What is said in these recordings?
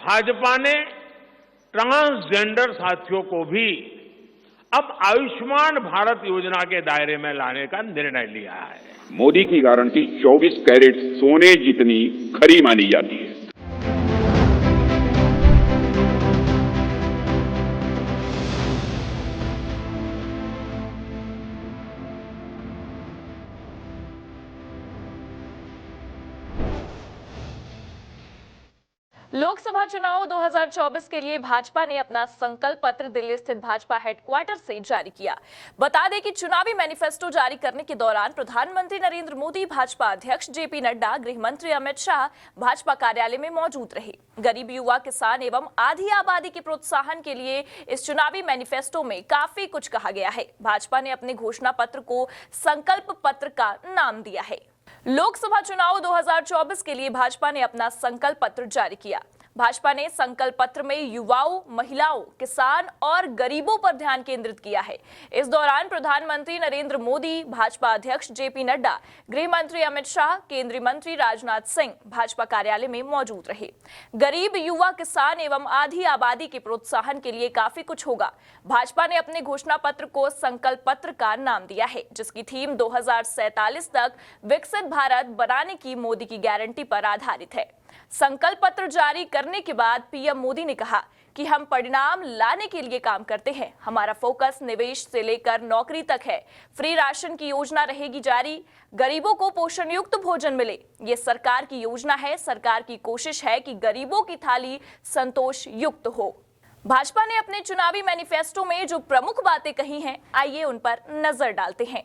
भाजपा ने ट्रांसजेंडर साथियों को भी अब आयुष्मान भारत योजना के दायरे में लाने का निर्णय लिया है। मोदी की गारंटी 24 कैरेट सोने जितनी खरी मानी जाती है। लोकसभा चुनाव 2024 के लिए भाजपा ने अपना संकल्प पत्र दिल्ली स्थित भाजपा हेडक्वार्टर से जारी किया। बता दें कि चुनावी मैनिफेस्टो जारी करने के दौरान प्रधानमंत्री नरेंद्र मोदी, भाजपा अध्यक्ष जेपी नड्डा, गृह मंत्री अमित शाह भाजपा कार्यालय में मौजूद रहे। गरीब, युवा, किसान एवं आधी आबादी के प्रोत्साहन के लिए इस चुनावी मैनिफेस्टो में काफी कुछ कहा गया है। भाजपा ने अपने घोषणा पत्र को संकल्प पत्र का नाम दिया है। लोकसभा चुनाव 2024 के लिए भाजपा ने अपना संकल्प पत्र जारी किया। भाजपा ने संकल्प पत्र में युवाओं, महिलाओं, किसान और गरीबों पर ध्यान केंद्रित किया है। इस दौरान प्रधानमंत्री नरेंद्र मोदी, भाजपा अध्यक्ष जेपी नड्डा, गृह मंत्री अमित शाह, केंद्रीय मंत्री राजनाथ सिंह भाजपा कार्यालय में मौजूद रहे। गरीब, युवा, किसान एवं आधी आबादी के प्रोत्साहन के लिए काफी कुछ होगा। भाजपा ने अपने घोषणा पत्र को संकल्प पत्र का नाम दिया है, जिसकी थीम 2047 तक विकसित भारत बनाने की मोदी की गारंटी पर आधारित है। संकल्प पत्र जारी करने के बाद पीएम मोदी ने कहा कि हम परिणाम लाने के लिए काम करते हैं। हमारा फोकस निवेश से लेकर नौकरी तक है। फ्री राशन की योजना रहेगी जारी। गरीबों को पोषण युक्त भोजन मिले, ये सरकार की योजना है। सरकार की कोशिश है कि गरीबों की थाली संतोष युक्त हो। भाजपा ने अपने चुनावी मैनिफेस्टो में जो प्रमुख बातें कही हैं, आइए उन पर नजर डालते हैं।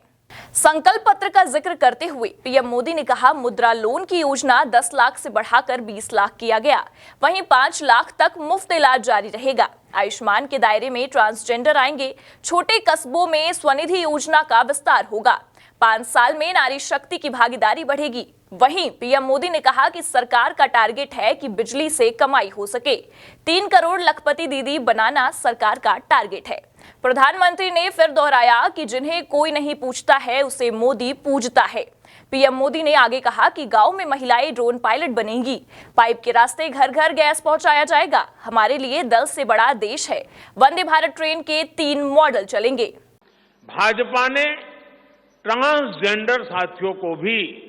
संकल्प पत्र का जिक्र करते हुए पीएम मोदी ने कहा, मुद्रा लोन की योजना 10 लाख से बढ़ाकर 20 लाख किया गया। वहीं 5 लाख तक मुफ्त इलाज जारी रहेगा। आयुष्मान के दायरे में ट्रांसजेंडर आएंगे। छोटे कस्बों में स्वनिधि योजना का विस्तार होगा। 5 साल में नारी शक्ति की भागीदारी बढ़ेगी। वहीं पीएम मोदी ने कहा कि सरकार का टारगेट है कि बिजली से कमाई हो सके। 3 करोड़ लखपति दीदी बनाना सरकार का टारगेट है। प्रधानमंत्री ने फिर दोहराया कि जिन्हें कोई नहीं पूछता है, उसे मोदी पूजता है। पीएम मोदी ने आगे कहा कि गांव में महिलाएं ड्रोन पायलट बनेंगी। पाइप के रास्ते घर घर गैस पहुंचाया जाएगा। हमारे लिए 10 से बड़ा देश है। वंदे भारत ट्रेन के 3 मॉडल चलेंगे। भाजपा ने ट्रांसजेंडर साथियों को भी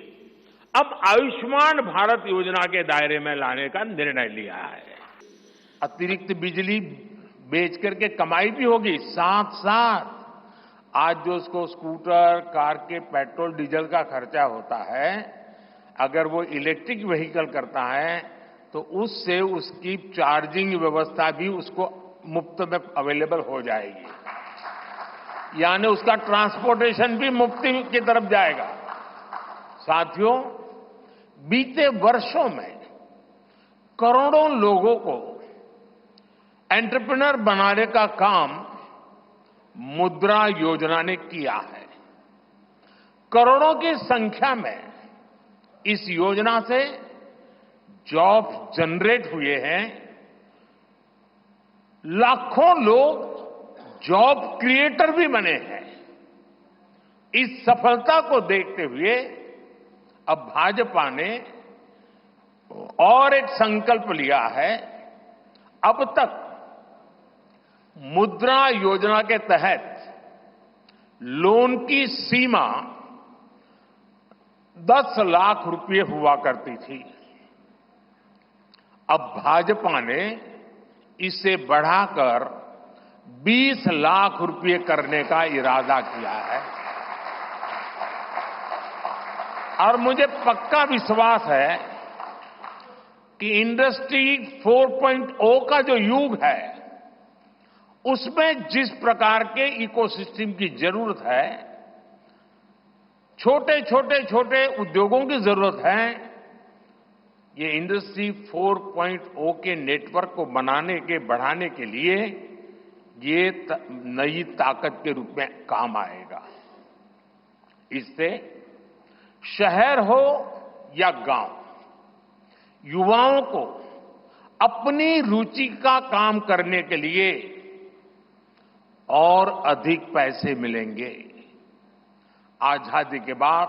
अब आयुष्मान भारत योजना के दायरे में लाने का निर्णय लिया है। अतिरिक्त बिजली बेच करके कमाई भी होगी, साथ साथ आज जो उसको स्कूटर, कार के पेट्रोल डीजल का खर्चा होता है, अगर वो इलेक्ट्रिक व्हीकल करता है तो उससे उसकी चार्जिंग व्यवस्था भी उसको मुफ्त में अवेलेबल हो जाएगी। यानी उसका ट्रांसपोर्टेशन भी मुफ्ती की तरफ जाएगा। साथियों, बीते वर्षों में करोड़ों लोगों को एंटरप्रेन्योर बनाने का काम मुद्रा योजना ने किया है। करोड़ों की संख्या में इस योजना से जॉब जनरेट हुए हैं। लाखों लोग जॉब क्रिएटर भी बने हैं। इस सफलता को देखते हुए अब भाजपा ने और एक संकल्प लिया है। अब तक मुद्रा योजना के तहत लोन की सीमा 10 लाख रुपए हुआ करती थी। अब भाजपा ने इसे बढ़ाकर 20 लाख रुपए करने का इरादा किया है और मुझे पक्का विश्वास है कि इंडस्ट्री 4.0 का जो युग है, उसमें जिस प्रकार के इकोसिस्टम की जरूरत है, छोटे उद्योगों की जरूरत है, ये इंडस्ट्री 4.0 के नेटवर्क को बढ़ाने के लिए ये नई ताकत के रूप में काम आएगा। इससे शहर हो या गांव, युवाओं को अपनी रुचि का काम करने के लिए और अधिक पैसे मिलेंगे। आजादी के बाद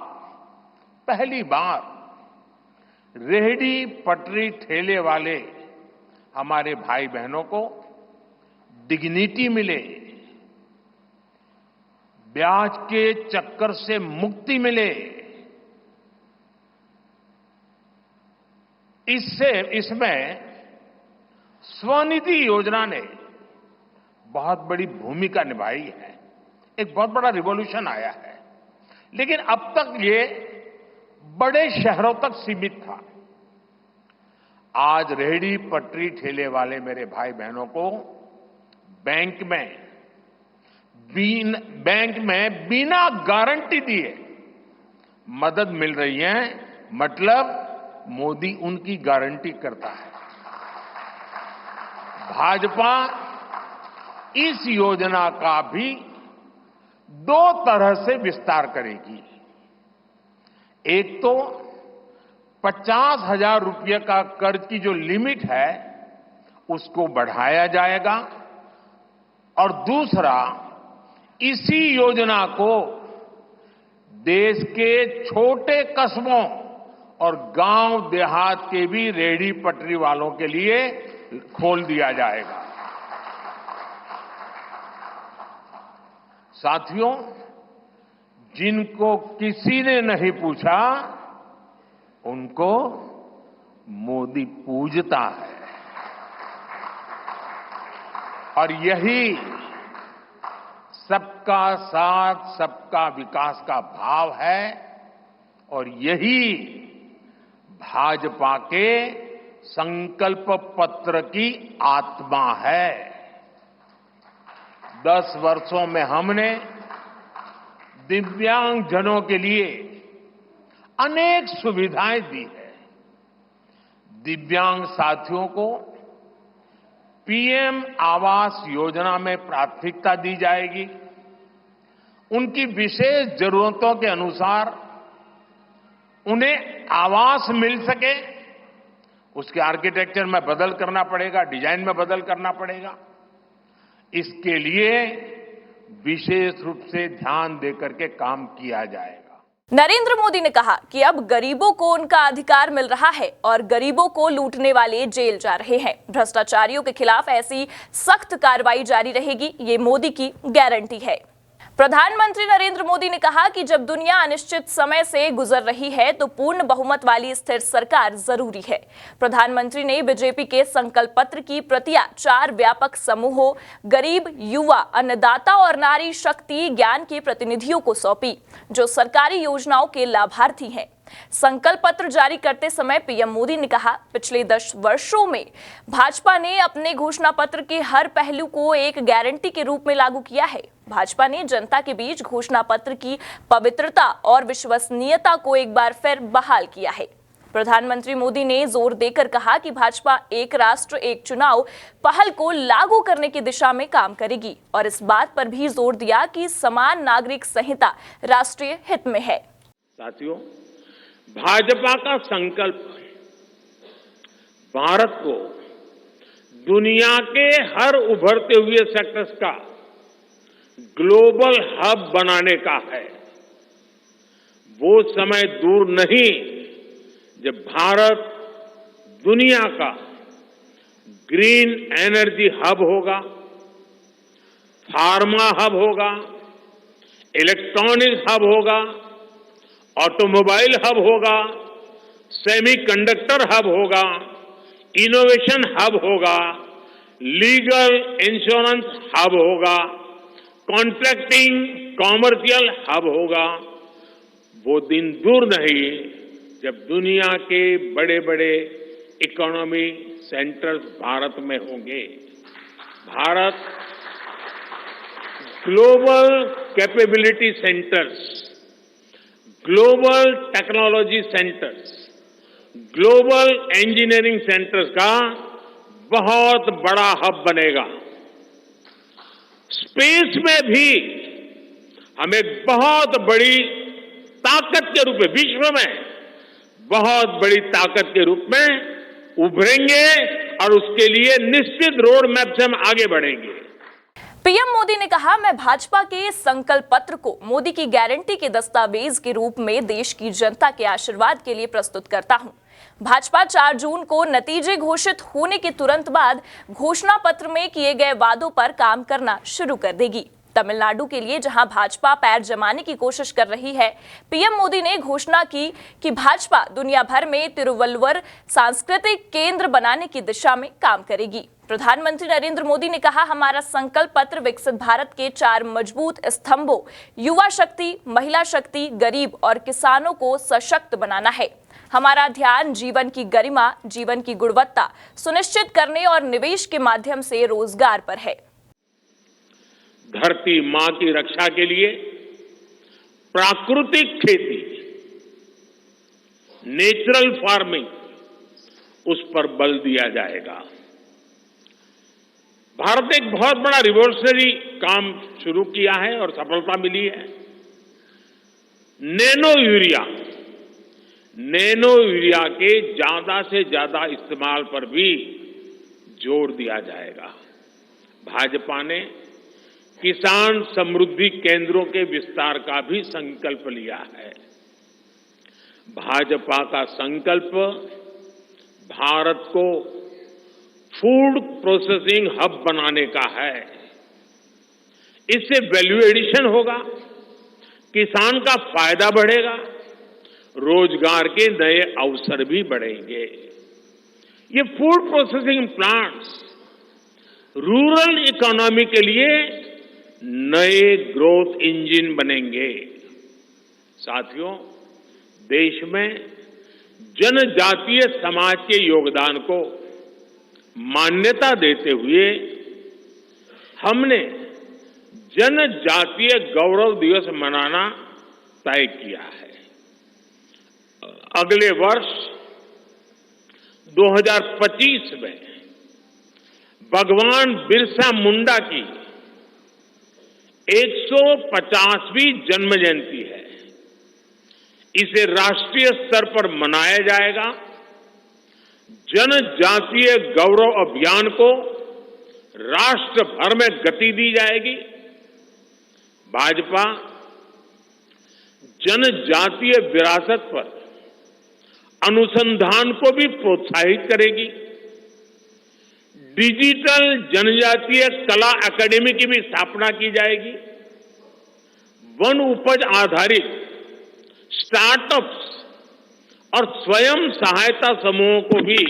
पहली बार रेहड़ी पटरी ठेले वाले हमारे भाई बहनों को डिग्निटी मिले, ब्याज के चक्कर से मुक्ति मिले, इसमें स्वनिधि योजना ने बहुत बड़ी भूमिका निभाई है। एक बहुत बड़ा रिवॉल्यूशन आया है, लेकिन अब तक ये बड़े शहरों तक सीमित था। आज रेहड़ी पटरी ठेले वाले मेरे भाई बहनों को बैंक में बिना गारंटी दिए मदद मिल रही है। मतलब मोदी उनकी गारंटी करता है। भाजपा इस योजना का भी 2 तरह से विस्तार करेगी। एक तो 50,000 रुपये का कर्ज की जो लिमिट है उसको बढ़ाया जाएगा, और दूसरा इसी योजना को देश के छोटे कस्बों और गांव देहात के भी रेहड़ी पटरी वालों के लिए खोल दिया जाएगा। साथियों, जिनको किसी ने नहीं पूछा उनको मोदी पूजता है, और यही सबका साथ सबका विकास का भाव है, और यही भाजपा के संकल्प पत्र की आत्मा है। 10 वर्षों में हमने दिव्यांग जनों के लिए अनेक सुविधाएं दी है। दिव्यांग साथियों को पीएम आवास योजना में प्राथमिकता दी जाएगी। उनकी विशेष जरूरतों के अनुसार उन्हें आवास मिल सके, उसके आर्किटेक्चर में बदल करना पड़ेगा, डिजाइन में बदल करना पड़ेगा। इसके लिए विशेष रूप से ध्यान देकर के काम किया जाएगा। नरेंद्र मोदी ने कहा कि अब गरीबों को उनका अधिकार मिल रहा है और गरीबों को लूटने वाले जेल जा रहे हैं। भ्रष्टाचारियों के खिलाफ ऐसी सख्त कार्रवाई जारी रहेगी, ये मोदी की गारंटी है। प्रधानमंत्री नरेंद्र मोदी ने कहा कि जब दुनिया अनिश्चित समय से गुजर रही है तो पूर्ण बहुमत वाली स्थिर सरकार जरूरी है। प्रधानमंत्री ने बीजेपी के संकल्प पत्र की प्रतियां 4 व्यापक समूहों, गरीब, युवा, अन्नदाता और नारी शक्ति ज्ञान के प्रतिनिधियों को सौंपी, जो सरकारी योजनाओं के लाभार्थी हैं। संकल्प पत्र जारी करते समय पीएम मोदी ने कहा, पिछले 10 वर्षों में भाजपा ने अपने घोषणा पत्र के हर पहलू को एक गारंटी के रूप में लागू किया है। भाजपा ने जनता के बीच घोषणा पत्र की पवित्रता और विश्वसनीयता को एक बार फिर बहाल किया है। प्रधानमंत्री मोदी ने जोर देकर कहा कि भाजपा एक राष्ट्र एक चुनाव पहल को लागू करने की दिशा में काम करेगी, और इस बात पर भी जोर दिया कि समान नागरिक संहिता राष्ट्रीय हित में है। साथियों, भाजपा का संकल्प भारत को दुनिया के हर उभरते हुए सेक्टर्स का ग्लोबल हब बनाने का है। वो समय दूर नहीं जब भारत दुनिया का ग्रीन एनर्जी हब होगा, फार्मा हब होगा, इलेक्ट्रॉनिक हब होगा, ऑटोमोबाइल हब होगा, सेमीकंडक्टर हब होगा, इनोवेशन हब होगा, लीगल इंश्योरेंस हब होगा, कॉन्ट्रैक्टिंग कॉमर्शियल हब होगा। वो दिन दूर नहीं जब दुनिया के बड़े बड़े इकोनॉमी सेंटर्स भारत में होंगे। Bharat global capability centres, global technology centres, global engineering centres का बहुत बड़ा हब बनेगा। स्पेस में भी हम एक बहुत बड़ी ताकत के रूप में, विश्व में बहुत बड़ी ताकत के रूप में उभरेंगे, और उसके लिए निश्चित रोड मैप से हम आगे बढ़ेंगे। पीएम मोदी ने कहा, मैं भाजपा के संकल्प पत्र को मोदी की गारंटी के दस्तावेज के रूप में देश की जनता के आशीर्वाद के लिए प्रस्तुत करता हूं। भाजपा 4 जून को नतीजे घोषित होने के तुरंत बाद घोषणा पत्र में किए गए वादों पर काम करना शुरू कर देगी। तमिलनाडु के लिए जहां भाजपा पैर जमाने की कोशिश कर रही है, पीएम मोदी ने घोषणा की कि भाजपा दुनिया भर में तिरुवल्लुवर सांस्कृतिक केंद्र बनाने की दिशा में काम करेगी। प्रधानमंत्री नरेंद्र मोदी ने कहा, हमारा संकल्प पत्र विकसित भारत के 4 मजबूत स्तंभों युवा शक्ति, महिला शक्ति, गरीब और किसानों को सशक्त बनाना है। हमारा ध्यान जीवन की गरिमा, जीवन की गुणवत्ता सुनिश्चित करने और निवेश के माध्यम से रोजगार पर है। धरती मां की रक्षा के लिए प्राकृतिक खेती, नेचुरल फार्मिंग, उस पर बल दिया जाएगा। भारत ने एक बहुत बड़ा रिवॉल्यूशनरी काम शुरू किया है और सफलता मिली है। नैनो यूरिया के ज्यादा से ज्यादा इस्तेमाल पर भी जोर दिया जाएगा। भाजपा ने किसान समृद्धि केंद्रों के विस्तार का भी संकल्प लिया है। भाजपा का संकल्प भारत को फूड प्रोसेसिंग हब बनाने का है। इससे वैल्यू एडिशन होगा, किसान का फायदा बढ़ेगा, रोजगार के नए अवसर भी बढ़ेंगे। ये food processing plants rural economy के लिए नए ग्रोथ इंजन बनेंगे। साथियों, देश में जनजातीय समाज के योगदान को मान्यता देते हुए हमने जनजातीय गौरव दिवस मनाना तय किया है। अगले वर्ष 2025 में भगवान बिरसा मुंडा की 150वीं जन्म जयंती है। इसे राष्ट्रीय स्तर पर मनाया जाएगा। जनजातीय गौरव अभियान को राष्ट्र भर में गति दी जाएगी। भाजपा जनजातीय विरासत पर अनुसंधान को भी प्रोत्साहित करेगी। डिजिटल जनजातीय कला अकादमी की भी स्थापना की जाएगी। वन उपज आधारित स्टार्टअप्स और स्वयं सहायता समूहों को भी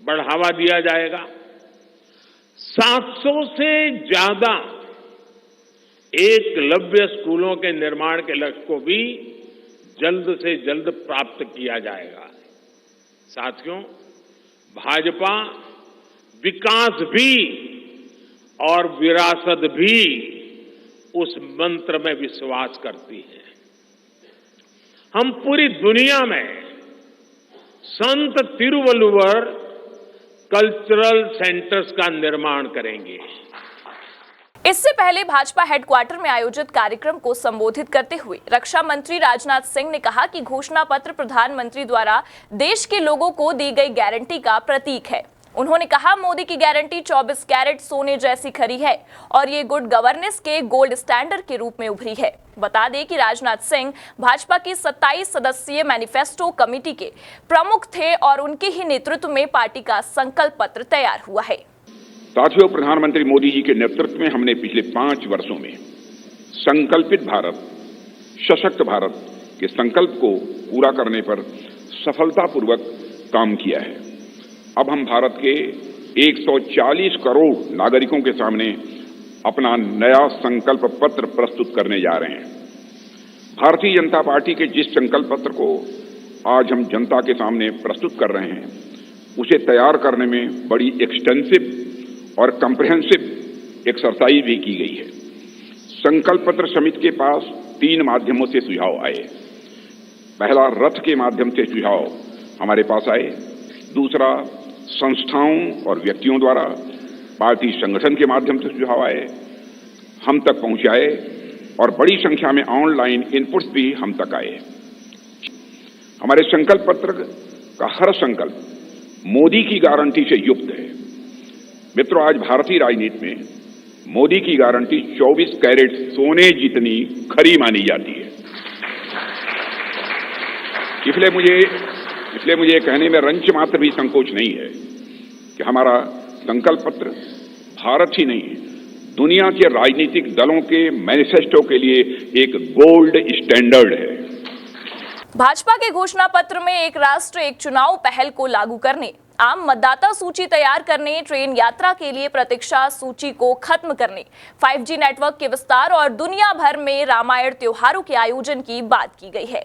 बढ़ावा दिया जाएगा। 700 से ज्यादा एकलव्य स्कूलों के निर्माण के लक्ष्य को भी जल्द से जल्द प्राप्त किया जाएगा। साथियों, भाजपा विकास भी और विरासत भी उस मंत्र में विश्वास करती है। हम पूरी दुनिया में संत तिरुवल्लुवर कल्चरल सेंटर्स का निर्माण करेंगे। इससे पहले भाजपा हेडक्वार्टर में आयोजित कार्यक्रम को संबोधित करते हुए रक्षा मंत्री राजनाथ सिंह ने कहा कि घोषणा पत्र प्रधानमंत्री द्वारा देश के लोगों को दी गई गारंटी का प्रतीक है। उन्होंने कहा, मोदी की गारंटी 24 कैरेट सोने जैसी खरी है और ये गुड गवर्नेंस के गोल्ड स्टैंडर्ड के रूप में उभरी है। बता दें कि राजनाथ सिंह भाजपा की 27 सदस्यीय मैनिफेस्टो कमेटी के प्रमुख थे और उनके ही नेतृत्व में पार्टी का संकल्प पत्र तैयार हुआ है। साथियों, प्रधानमंत्री मोदी जी के नेतृत्व में हमने पिछले 5 वर्षों में संकल्पित भारत, सशक्त भारत के संकल्प को पूरा करने पर सफलतापूर्वक काम किया है। अब हम भारत के 140 करोड़ नागरिकों के सामने अपना नया संकल्प पत्र प्रस्तुत करने जा रहे हैं। भारतीय जनता पार्टी के जिस संकल्प पत्र को आज हम जनता के सामने प्रस्तुत कर रहे हैं, उसे तैयार करने में बड़ी एक्सटेंसिव और कम्प्रिहेंसिव एक्सरसाइज भी की गई है। संकल्प पत्र समिति के पास 3 माध्यमों से सुझाव आए। पहला, रथ के माध्यम से सुझाव हमारे पास आए। दूसरा, संस्थाओं और व्यक्तियों द्वारा पार्टी संगठन के माध्यम से सुझाव आए, हम तक पहुंचाए और बड़ी संख्या में ऑनलाइन इनपुट्स भी हम तक आए। हमारे संकल्प पत्र का हर संकल्प मोदी की गारंटी से युक्त है। मित्रों, आज भारतीय राजनीति में मोदी की गारंटी 24 कैरेट सोने जितनी खरी मानी जाती है। इसलिए मुझे इसलिए मुझे कहने में रंच मात्र भी संकोच नहीं है कि हमारा संकल्प पत्र भारत ही नहीं, दुनिया के राजनीतिक दलों के मैनिफेस्टो के लिए एक गोल्ड स्टैंडर्ड है। भाजपा के घोषणा पत्र में एक राष्ट्र एक चुनाव पहल को लागू करने, आम मतदाता सूची तैयार करने, ट्रेन यात्रा के लिए प्रतीक्षा सूची को खत्म करने, 5G नेटवर्क के विस्तार और दुनिया भर में रामायण त्योहारों के आयोजन की बात की गई है।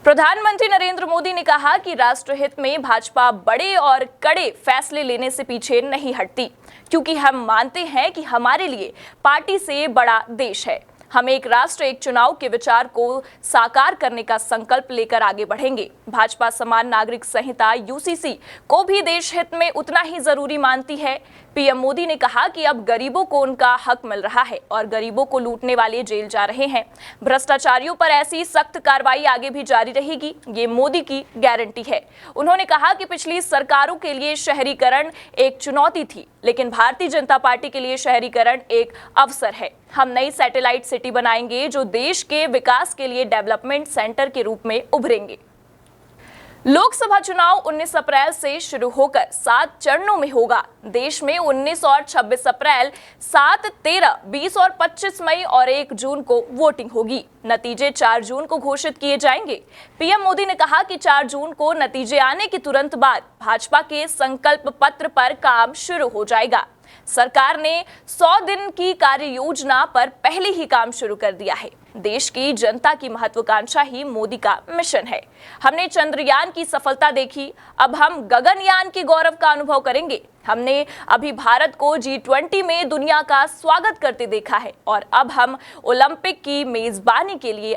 प्रधानमंत्री नरेंद्र मोदी ने कहा कि राष्ट्रहित में भाजपा बड़े और कड़े फैसले लेने से पीछे नहीं हटती, क्योंकि हम मानते हैं कि हमारे लिए पार्टी से बड़ा देश है। हम एक राष्ट्र एक चुनाव के विचार को साकार करने का संकल्प लेकर आगे बढ़ेंगे। भाजपा समान नागरिक संहिता यूसीसी को भी देश हित में उतना ही जरूरी मानती है। पीएम मोदी ने कहा कि अब गरीबों को उनका हक मिल रहा है और गरीबों को लूटने वाले जेल जा रहे हैं। भ्रष्टाचारियों पर ऐसी सख्त कार्रवाई आगे भी जारी रहेगी, ये मोदी की गारंटी है। उन्होंने कहा कि पिछली सरकारों के लिए शहरीकरण एक चुनौती थी, लेकिन भारतीय जनता पार्टी के लिए शहरीकरण एक अवसर है। हम नई सैटेलाइट सिटी बनाएंगे जो देश के विकास के लिए डेवलपमेंट सेंटर के रूप में उभरेंगे। लोकसभा चुनाव 19 अप्रैल से शुरू होकर 7 चरणों में होगा। देश में 19 और 26 अप्रैल, 7, 13, 20 और 25 मई और 1 जून को वोटिंग होगी। नतीजे 4 जून को घोषित किए जाएंगे। पीएम मोदी ने कहा कि 4 जून को नतीजे आने के तुरंत बाद भाजपा के संकल्प पत्र पर काम शुरू हो जाएगा। सरकार ने 100 दिन की कार्य योजना पर पहले ही काम शुरू कर दिया है। देश की जनता की महत्वाकांक्षा ही मोदी का मिशन है। हमने चंद्रयान की सफलता देखी, अब हम गगनयान के गौरव का अनुभव करेंगे। हमने अभी भारत को G20 में दुनिया का स्वागत करते देखा है और अब हम ओलंपिक की मेजबानी के लिए